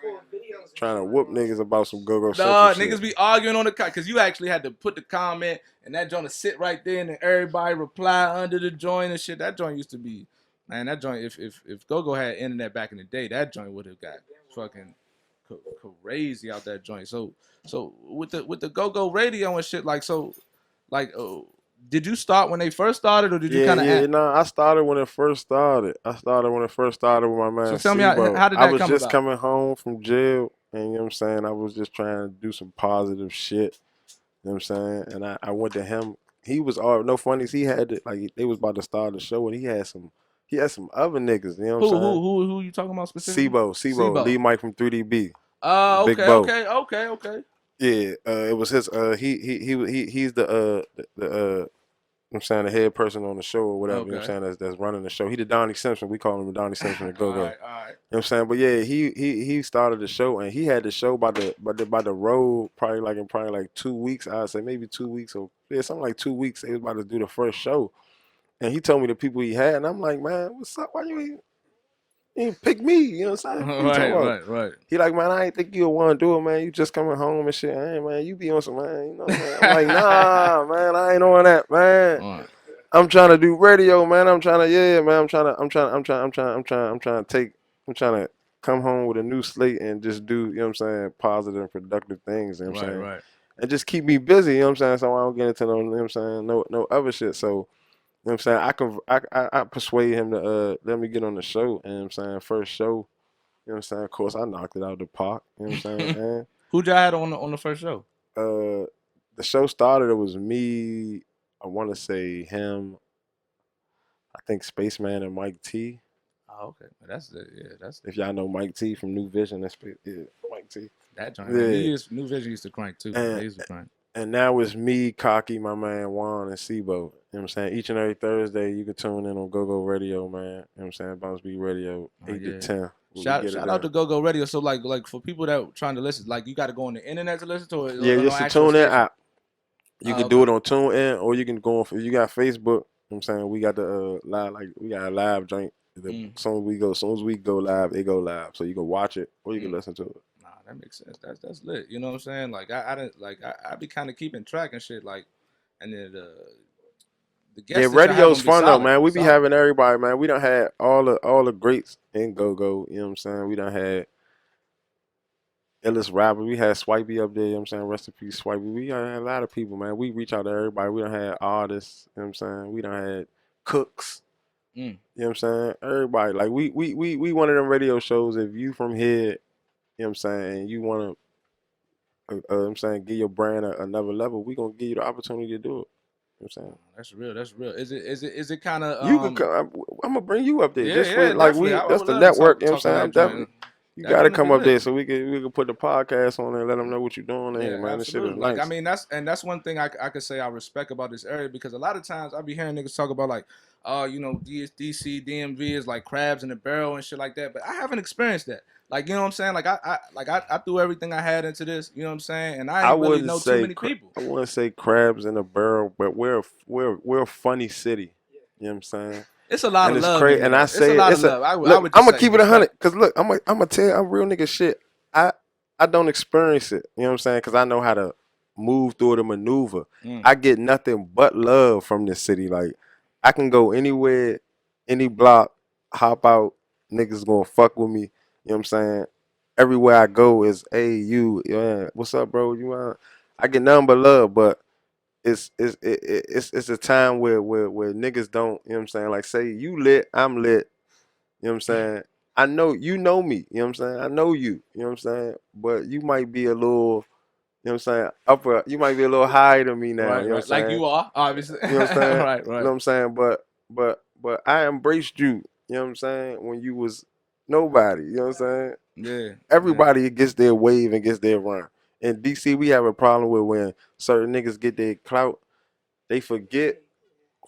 trying to whoop niggas about some GoGo Central Nah, shit. niggas be arguing on the because you actually had to put the comment and that joint to sit right there and then everybody reply under the joint and shit. That joint used to be, man. That joint, if Gogo had internet back in the day, that joint would have got fucking crazy out that joint. So with the Go radio and shit, like like did you start when they first started or did you kind of Yeah, act? no, I started when it first started. I started when it first started with my So man tell me Sibo. how did I that was come just about? coming home from jail, and you know what I'm saying? I was just trying to do some positive shit. You know what I'm saying? And I went to him. He was all no funnies. He had it like they was about to start the show, and he had some other niggas. You know what I'm saying? Who you talking about specifically? Sibo, Sibo. Lee Mike from 3DB, Big Okay, Bo. okay. Yeah, it was his. He's the I'm saying the head person on the show or whatever. You know what Okay. I'm saying that's running the show. He the Donnie Simpson. We call him the Donnie Simpson at All Go. You know right, all right. what I'm saying? But yeah, he started the show, and he had the show by the road probably like in probably like 2 weeks. I'd say maybe 2 weeks or yeah, something like 2 weeks. They was about to do the first show, and he told me the people he had, and I'm like, man, what's up? Why you ain't pick me? You know what I'm saying? What you talking Right, about? right. He like, man, I ain't think you'll want to do it, man. You just coming home and shit. Hey, man, you be on some, man. You know, man. I'm like, nah, man, I ain't on that, man. All right. I'm trying to do radio, man. I'm trying to, yeah, man. I'm trying to come home with a new slate and just do, you know what I'm saying, positive and productive things, you know what I'm Right, saying? right. And just keep me busy, you know what I'm saying? So I don't get into no, you know what I'm saying, no other shit. So, you know what I'm saying? I persuade him to let me get on the show, you know what I'm saying? First show, you know what I'm saying? Of course, I knocked it out of the park, you know what I'm saying? Who y'all had on the first show? And the show started, it was me, I want to say him, I think Spaceman and Mike T. Oh, okay. That's the that's If y'all know Mike T from New Vision, yeah, Mike T. that joint, man. Yeah, New Vision used to crank too. and They used to crank. and now it's me, Cocky, my man Juan, and Sibo. You know what I'm saying? Each and every Thursday, you can tune in on Gogo Radio, man. You know what I'm saying? Bounce Beat Radio, Oh 8 to yeah. 10. We get it Shout out in. to Go Go Radio. So like for people that trying to listen, like you got to go on the internet to listen to it Yeah, or just on the actual tune in station. app. You Oh, can do okay. it on TuneIn, or you can go on. If you got Facebook, you know what I'm saying, we got the live, like we got a live joint. Mm, As soon as we go live, it go live. So you can watch it or you can mm. listen to it. Nah, that makes sense. That's lit. You know what I'm saying? Like I didn't like I be kind of keeping track and shit. Like, and then the Yeah, guests that y'all have radio's on be fun though, solid, man. We be solid. having everybody, man. We done had all the greats in Go Go. You know what I'm saying? We done had Illis Rapper. We had Swipey up there. You know what I'm saying? Rest in peace, Swipey. We done had a lot of people, man. We reach out to everybody. We done had artists. You know what I'm saying? We done had cooks. Mm. You know what I'm saying? Everybody. Like we one of them radio shows. If you from here, you know what I'm saying, and you wanna I'm saying give your brand another level, we gonna give you the opportunity to do it. You know what I'm saying? That's real. That's real. Is it kind of You can come. I'm gonna bring you up there yeah, just for yeah, like definitely. we. I That's would the love to network. You know what I'm talk on saying? I'm that joint. definitely. You That gotta gonna be come up lit. there so we can put the podcast on there and let them know what you're doing there, Yeah, man. This shit is absolutely. Like, I nice. mean, that's one thing I could say I respect about this area because a lot of times I be hearing niggas talk about like, you know, DC, DMV is like crabs in a barrel and shit like that. But I haven't experienced that. Like, you know what I'm saying? Like, I threw everything I had into this. You know what I'm saying? And I I ain't really wouldn't know too say many people. I wouldn't say crabs in a barrel, but we're a funny city. You know what I'm saying? It's a lot And of it's love in crazy. And I there. It's a say lot of it's a love. I look. would I'm just gonna say keep it 100 respect. because look, I'm gonna tell you, I'm real nigga shit. I don't experience it. You know what I'm saying? Because I know how to move through it and maneuver. Mm, I get nothing but love from this city. Like I can go anywhere, any block, hop out. Niggas gonna fuck with me. You know what I'm saying? Everywhere I go is, hey, you, yeah, what's up, bro? You want? I get nothing but love, but it's a time where niggas don't, you know what I'm saying? Like say you lit, I'm lit, you know what I'm saying? I know you know me, you know what I'm saying? I know you, you know what I'm saying? But you might be a little, you know what I'm saying, upper, you might be a little higher than me now, you right, know what I'm right. Like saying? you are, obviously. You know what I'm saying? Right, You know right. what I'm saying? But I embraced you, you know what I'm saying, when you was nobody, you know what I'm saying? Yeah, yeah. Everybody gets their wave and gets their run. In DC, we have a problem with when certain niggas get their clout, they forget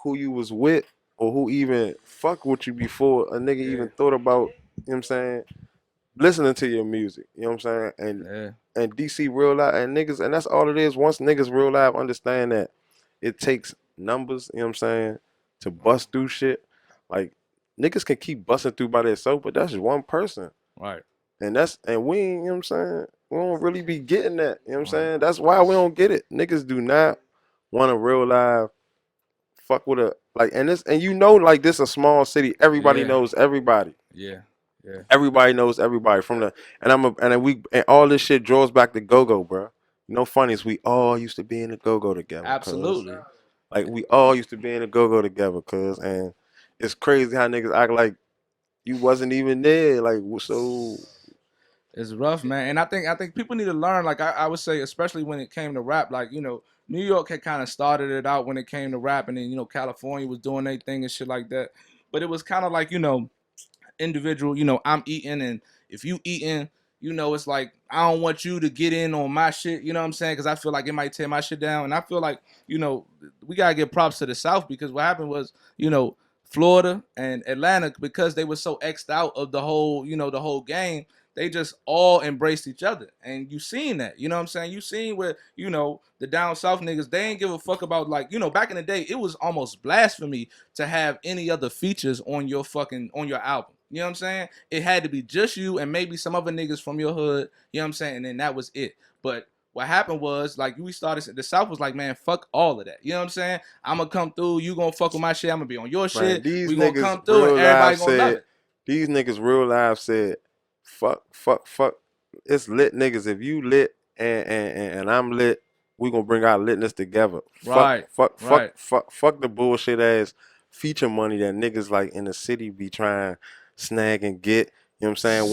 who you was with or who even fuck with you before a nigga Yeah, even thought about, you know what I'm saying, listening to your music. You know what I'm saying? yeah. And DC real life and niggas, and that's all it is. Once niggas real life understand that it takes numbers, you know what I'm saying, to bust through shit. Like niggas can keep busting through by themselves, but that's just one person. Right, And we ain't, you know what I'm saying? We don't really be getting that. You know what I'm right, saying? That's why we don't get it. Niggas do not want to real life fuck with a like and this and you know like this a small city. Everybody yeah, knows everybody. yeah, yeah. Everybody knows everybody from the and then we and all this shit draws back to Gogo, bro. No funnies. We all used to be in the Go-Go together, cuz. Absolutely. Like we all used to be in the Go-Go together, cuz. And it's crazy how niggas act like you wasn't even there. Like so It's rough, man. And I think people need to learn. Like I would say, especially when it came to rap, like, you know, New York had kind of started it out when it came to rap, and then, you know, California was doing their thing and shit like that. But it was kind of like, you know, individual, you know, I'm eating, and if you eating, you know, it's like I don't want you to get in on my shit, you know what I'm saying? Because I feel like it might tear my shit down. And I feel like, you know, we gotta give props to the South because what happened was, you know, Florida and Atlanta, because they were so xed out of the whole, you know, the whole game, they just all embraced each other. And you seen that, you know what I'm saying? You seen where, you know, the down south niggas, they ain't give a fuck about, like, you know, back in the day, it was almost blasphemy to have any other features on your fucking on your album. You know what I'm saying? It had to be just you and maybe some other niggas from your hood. You know what I'm saying? And then that was it. But what happened was, like, we started, the South was like, man, fuck all of that. You know what I'm saying? I'm gonna come through, you gonna fuck with my shit, I'm gonna be on your man, shit, these we gonna niggas come through and real life everybody gonna love said, it. these niggas real life said, fuck. It's lit niggas. If you lit and I'm lit, we gonna bring our litness together. Right, right. Fuck the bullshit ass feature money that niggas like in the city be trying snag and get. You know what I'm saying?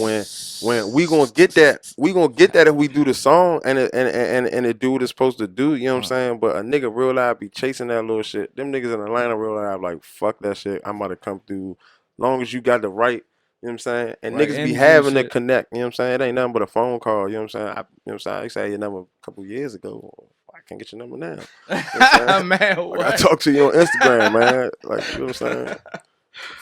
When we gonna get that if we do the song and it do what it's supposed to do, you know what I'm Right, saying? But a nigga real life be chasing that little shit. Them niggas in Atlanta real life like fuck that shit. I'm about to come through. Long as you got the right, you know what I'm saying? And right. niggas be Energy and having to shit. connect, you know what I'm saying? It ain't nothing but a phone call, you know what I'm saying? You know what I'm saying? I used to have your number a couple years ago. I can't get your number now. You know what I'm saying? Man, I gotta what? talk to you on Instagram, man. Like, you know what I'm saying?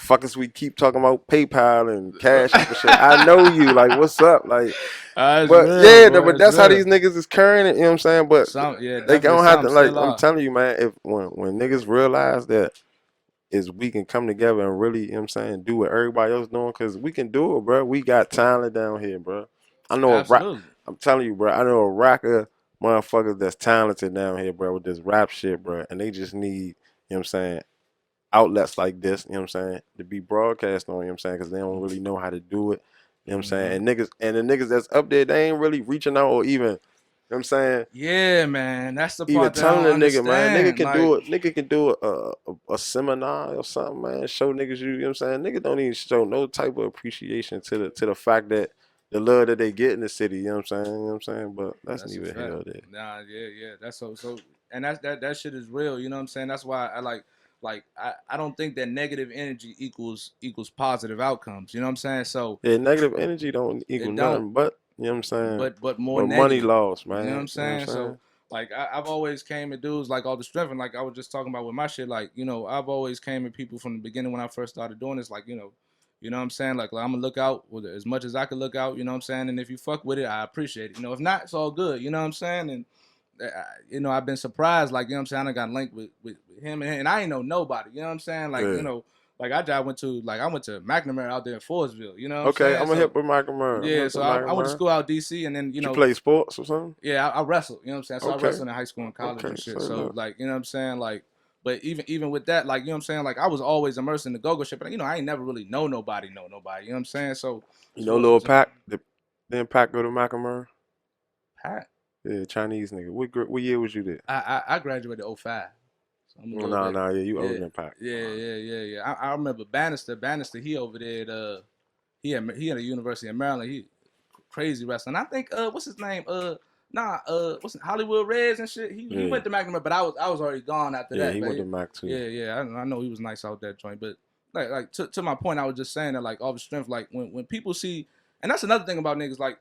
Fuckers, we keep talking about PayPal and Cash App and shit. I know you. Like, what's up? Like, That's but real, yeah, boy. but That's that's how these real. niggas is carrying it. You know what I'm saying? But Some, yeah, they definitely don't have some to. Like, still I'm are. telling you, man. If when niggas realize that is we can come together and really, you know what I'm saying, do what everybody else doing, cause we can do it, bro. We got talent down here, bro. I know a rap. Absolutely. I'm telling you, bro. I know a rocker motherfuckers that's talented down here, bro, with this rap shit, bro. And they just need, you know what I'm saying, outlets like this, you know what I'm saying, to be broadcast on, you know what I'm saying, because they don't really know how to do it, you know what I'm saying, Hmm. and the niggas that's up there, they ain't really reaching out or even, you know what I'm saying, Yeah, man. That's the even part that I telling don't a nigga, man, understand. Like, nigga can do a seminar or something, man, show niggas you know what I'm saying, niggas don't even show no type of appreciation to the fact that the love that they get in the city, you know what I'm saying, but that's that's a neither fact. here or there. Nah, yeah, yeah. That's so, and that shit is real. You know what I'm saying? That's why I like I don't think that negative energy equals positive outcomes. You know what I'm saying? So Yeah, negative energy don't equal it don't, nothing but, you know what I'm saying, but more but money negative. lost, You know what man. I'm You know what I'm saying? So saying? like I've always came at dudes like all the strength, and like I was just talking about with my shit. Like I've always came at people from the beginning when I first started doing this. Like you know what I'm saying? Like I'm gonna look out with as much as I could look out. You know what I'm saying? And if you fuck with it, I appreciate it. If not, it's all good. You know what I'm saying? And I've been surprised. Like I'm saying, I got linked with him and I ain't know nobody. You know what I'm saying? Like Yeah. like I went to McNamara out there in Forestville. You know what I'm Okay, saying? I'm a So hip with Michael Murray. I'm yeah, hip so with I Michael went to Murray. school out DC, and then Did you play sports or something? yeah, I wrestled. You know what I'm saying? So I Okay. wrestled in high school and college Okay. and So shit. So look. like, you know what I'm saying? Like, but even with that, like, you know what I'm saying? Like, I was always immersed in the Gogo shit, but I ain't never really know nobody. You know what I'm saying? So, You know so, Lil so Pac? Didn't Pac go to Michael Murray? Pat, Yeah, Chinese nigga. What year was you there? I graduated '05, so I'm a Oh, little bit. nah, yeah, you older Yeah, than Pac. yeah. I remember Bannister, he over there at he at the University of Maryland. He crazy wrestling. I think what's his name? What's it, Hollywood Reds and shit. He Yeah, went to McNamara, but I was already gone after yeah, that. he But went to Mac too. yeah. I know he was nice out that joint. But like to my point, I was just saying that like all the strength, like when people see, and that's another thing about niggas, like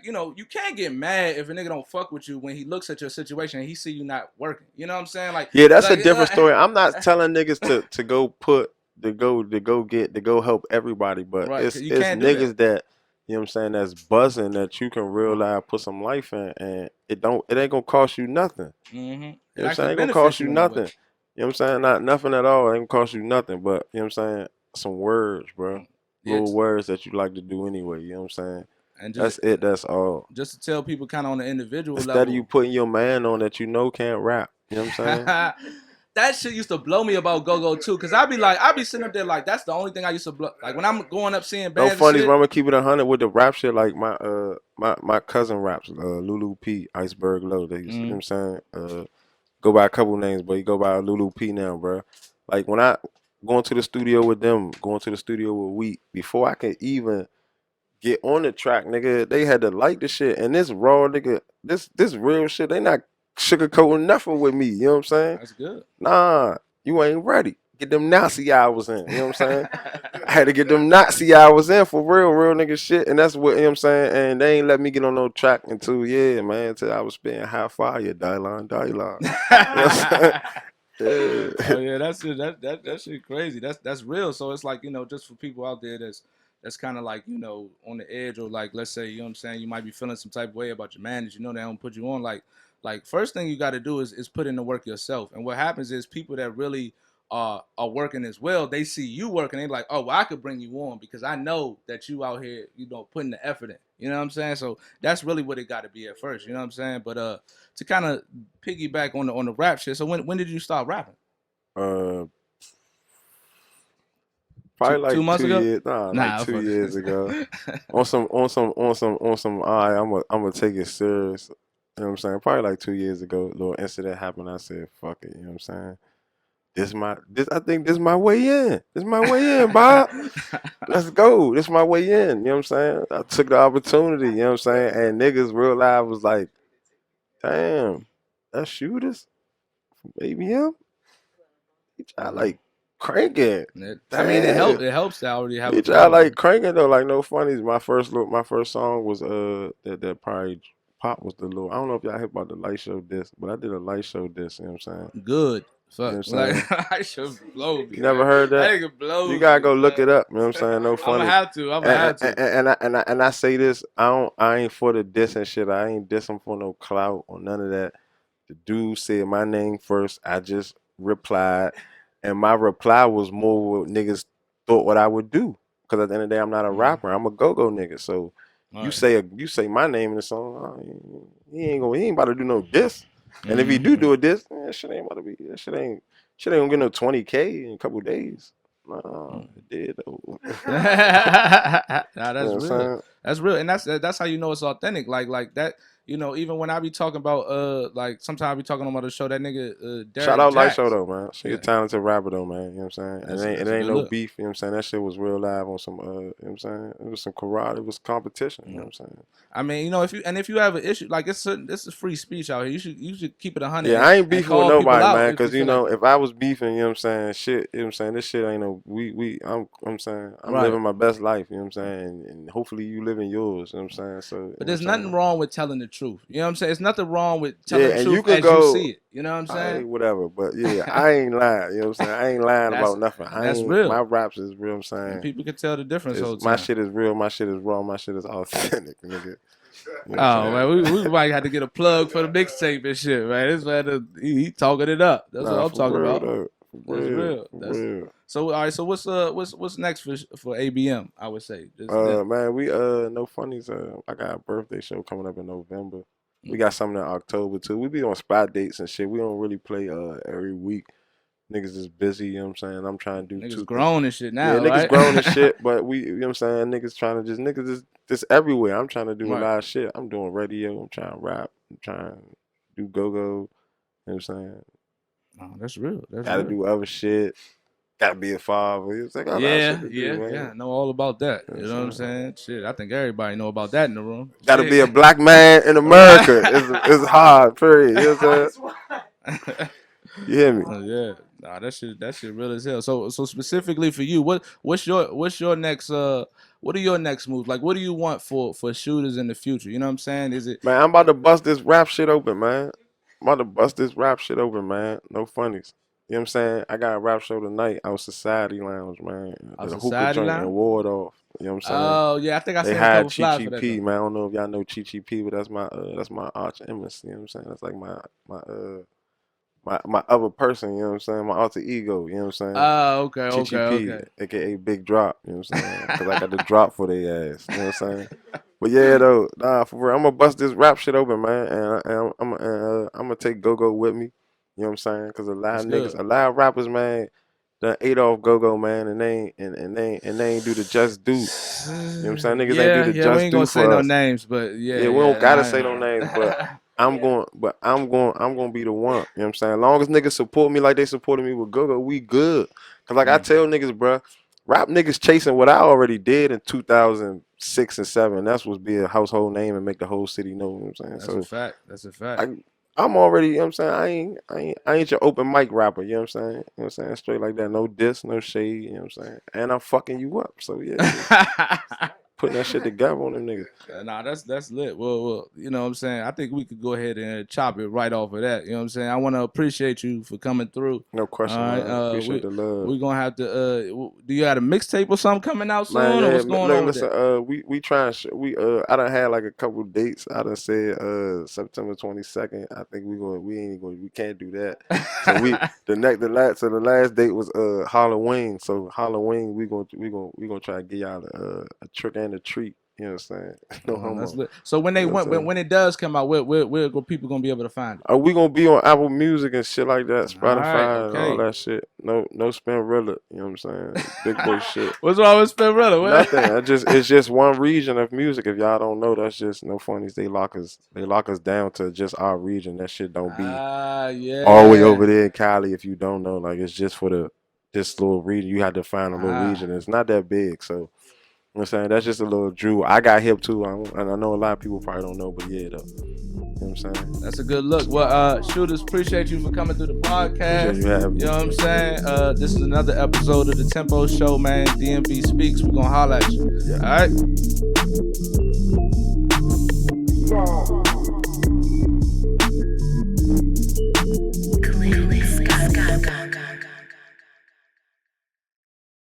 you can't get mad if a nigga don't fuck with you when he looks at your situation and he see you not working. You know what I'm saying? Yeah, that's a different story. I'm not telling niggas to go put to go help everybody, but right, cause you it's can't do that. niggas that, you know what I'm saying, that's buzzing that you can real life put some life in, and it ain't gonna cost you nothing. Mm-hmm. You It know what I'm saying? actually It ain't gonna benefits cost you you in a way. nothing. You know what I'm saying? Not nothing at all. It ain't gonna cost you nothing, but you know what I'm saying? Some words, bro. Yeah, Little words that you like to do anyway. You know what I'm saying? and That's it. That's all. just to tell people kind of on the individual Instead of you level. putting your man on that you know can't rap. You know what I'm saying? That shit used to blow me about Go too, cause I be sitting up there like that's the only thing I used to blow. Like when I'm going up seeing No bands and funnies, but shit. I'm gonna keep it 100 with the rap shit. Like my cousin raps, Lulu P, Iceberg Low. They used to, you know what I'm saying? Go by a couple names, but he go by Lulu P now, bro. Like when I going to the studio with them, going to the studio with Wheat, before I could even get on the track, nigga, they had to like the shit. And this raw nigga, this real shit, they not sugarcoating nothing with me. You know what I'm saying? That's good. Nah, you ain't ready. Get them Nazi hours in. You know what I'm saying? I had to get them Nazi hours in for real nigga shit. And that's what, you know what I'm saying? And they ain't let me get on no track until, yeah, man, until I was spitting high fire, Dylan. You know what I'm saying? Oh Yeah. yeah, that's it. That shit crazy. That's real. So it's like just for people out there that's kind of like on the edge or like let's say what I'm saying you might be feeling some type of way about your manager. They don't put you on like first thing you got to do is put in the work yourself. And what happens is people that really are working as well. They see you working. They're like, oh, well, I could bring you on because I know that you out here, putting the effort in. You know what I'm saying? So that's really what it got to be at first. You know what I'm saying? But to kind of piggyback on the rap shit. So when did you start rapping? uh, Two Probably two like months two ago? years. Nah, like Nah, 2 years ago. On some. All right, I'm gonna take it serious. You know what I'm saying? Probably like 2 years ago, a little incident happened. I said, "Fuck it." You know what I'm saying? I think this my way in. This my way in, Bob. Let's go. This my way in. You know what I'm saying? I took the opportunity. You know what I'm saying? And niggas real life was like, "Damn, that shooters from ABM. He try like cranking. I mean, Damn." it helps to already have He a tried visual. like cranking though, like no funnies. My first song was that probably pop was the little. I don't know if y'all hit about the light show disc, but I did a light show disc. You know what I'm saying? Good. You know Fuck. what I'm saying? Like I should blow me, You never man. heard That that? nigga You blows gotta me, go look son. it up. You know what I'm saying? No I'ma funnies. have to. I'ma have to. And I say this, I ain't for the diss and shit. I ain't dissing for no clout or none of that. The dude said my name first. I just replied, and my reply was more what niggas thought what I would do. Because at the end of the day, I'm not a rapper. I'm a go-go nigga. So All you right. say my name in the song, he ain't about to do no diss. And if he do Mm-hmm. a diss, shit ain't about to be. That shit ain't gonna get no 20K in a couple days. Nah, it did though. Nah, You know that's what I'm real. saying? That's real, and that's how you know it's authentic. Like that. You know, even when I be talking about like sometimes I be talking about the show that nigga Shout Derek out Light Show Jacks. though, man. She a Yeah, talented rapper though, man. You know what I'm saying? And it that's a ain't good no look. beef, you know what I'm saying? That shit was real live on some you know what I'm saying? It was some karate, it was competition, you know what I'm saying? I mean, you know, if you have an issue, like this is free speech out here. You should keep it 100 Yeah, I ain't and beefing with call people nobody, out man, if you cause you feel like know, that. if I was beefing, you know what I'm saying, shit, you know what I'm saying, this shit ain't no I'm saying, I'm Right. living my best life, you know what I'm saying? And hopefully you living yours, you know what I'm saying? So, you know But what I'm there's nothing saying? wrong with telling the truth. You know what I'm saying? There's nothing wrong with telling Yeah, the and you truth could as you go see it. You know what I'm I saying? whatever, but yeah, I ain't lying, you know what I'm saying? I ain't lying That's about nothing. and I that's ain't my real. raps is real, I'm And saying. people can tell the difference It's, all the my time. shit is real, my shit is raw, my shit is authentic, nigga. You know what I'm Oh saying? man, we might have to get a plug for the mixtape and shit, man. This man, he talking it up. That's what Nah, I'm for talking real about. though. For That's real, real. for That's real. so. All right. So what's next for ABM? I would say just them. Man, we no funnies. I got a birthday show coming up in November. We Okay. got something in October too. We be on spot dates and shit. We don't really play every week. Niggas is busy, you know what I'm saying? I'm trying to do Niggas two things. grown and shit Yeah, now, niggas right? grown and shit, but we, you know what I'm saying? Niggas is just everywhere. I'm trying to do a Right. lot of shit. I'm doing radio. I'm trying to rap. I'm trying to do Gogo. You know what I'm saying? Oh, that's real. That's Gotta real. do other shit. Gotta be a father. It's like a lot of shit Yeah, to do, yeah, man. yeah. I know all about that. You know You what know what I'm I'm saying? saying? Shit, I think everybody know about that in the room. Gotta be a Shit. black man in Right. America. It's hard, period. You know what I'm saying? You hear me? Yeah. Nah, that shit real as hell. So specifically for you, what's your next what are your next moves? Like what do you want for shooters in the future? You know what I'm saying? Is it Man, I'm about to bust this rap shit open, man. I'm about to bust this rap shit open, man. No funnies. You know what I'm saying? I got a rap show tonight out Society Lounge, man. our The hookah society joint in line? Wardorf. You know what I'm saying? Oh yeah, I think I They seen a hired couple Chi flyers Chi for that P, though. man. I don't know if y'all know Chi Chi P, but that's my arch nemesis. You know what I'm saying? That's like my other person. You know what I'm saying? My alter ego. You know what I'm saying? Oh, okay, Chi Chi okay, P, okay. aka Big Drop. You know what I'm saying? Because I got the drop for their ass. You know what I'm saying? But yeah, though, nah, for real, I'm gonna bust this rap shit open, man, and I'm gonna take Gogo with me. You know what I'm saying? Because a lot That's of niggas, good. a lot of rappers, man, done ate off Gogo, man, and they ain't do the just do. You know what I'm saying? Niggas ain't do Yeah, the yeah, we just ain't gonna do say for no us. names, but yeah, Yeah, we don't yeah, gotta nah, say no names, but nah. I'm gonna be the one. You know what I'm saying? As long as niggas support me like they supported me with Gogo, we good. Cause like I Mm, tell niggas, bruh, rap niggas chasing what I already did in 2006 and 7. That's what's be a household name and make the whole city know. You know what I'm saying? that's a So fact. That's a fact. I I'm already, you know what I'm saying? I ain't your open mic rapper, you know what I'm saying? You know what I'm saying? Straight like that. No diss, no shade, you know what I'm saying? And I'm fucking you up. So yeah, putting that shit together on them niggas. Nah, that's lit. Well, you know what I'm saying? I think we could go ahead and chop it right off of that. You know what I'm saying? I want to appreciate you for coming through. No All question, right. man. Appreciate the love. We're gonna have to do you have a mixtape or something coming out Man, soon or yeah, what's going look, on with listen, that? we trying I done had like a couple dates. I done said September 22nd. I think we can't do that. So the last date was Halloween. So Halloween we gonna try to get y'all a trick and a treat. You know what I'm saying? No That's homo. lit. So when You they know what I'm saying? when it does come out, where people gonna be able to find it? We gonna be on Apple Music and shit like that, All right, Spotify and all okay. that shit. No spin rilla. You know what I'm saying? Big boy shit. What's wrong with Spinrilla? Nothing. It's just one region of music. If y'all don't know, that's just no funnies. They lock us down to just our region. That shit don't be Ah, all the way yeah. over there in Cali. If you don't know, like it's just for this little region. You had to find a little Ah, region. It's not that big, so you know what I'm saying that's just a little drew. I got hip too, and I know a lot of people probably don't know, but yeah, though. You know what I'm saying? that's a good look. Well, shooters, appreciate you for coming through the Appreciate podcast. you having me. You know what I'm saying? This is another episode of the Tempo Show, man. DMV Speaks. We're gonna holla at you. Yeah. All right.